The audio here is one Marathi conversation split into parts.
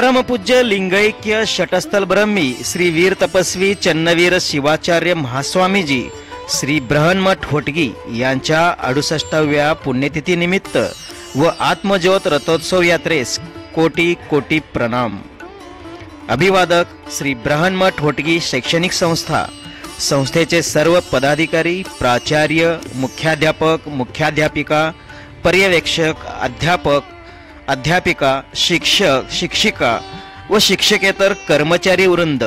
परमपूज्य लिंगैक्य शटस्थल ब्रह्मी श्री वीर तपस्वी चन्नवीर शिवाचार्य महास्वामीजी श्री ब्रहन्मठ होटगी यांच्या 68व्या पुण्यतिथी निमित्त व आत्मज्योत रथोत्सव यात्रेस कोटी कोटी प्रणाम। अभिवादक श्री ब्रहन्मठ होटगी शैक्षणिक संस्था, संस्थेचे सर्व पदाधिकारी, प्राचार्य, मुख्याध्यापक, मुख्याध्यापिका, पर्यवेक्षक, अध्यापक, अध्यापिका, शिक्षक, शिक्षिका व शिक्षकेतर कर्मचारी वृंद।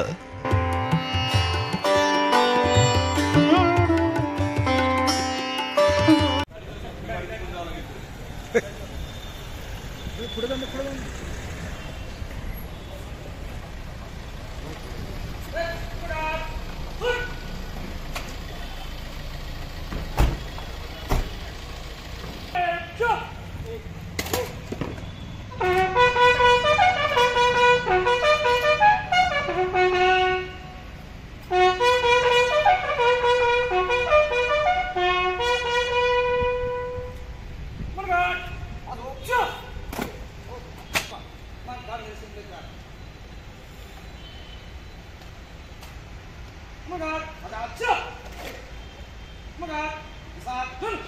Come on,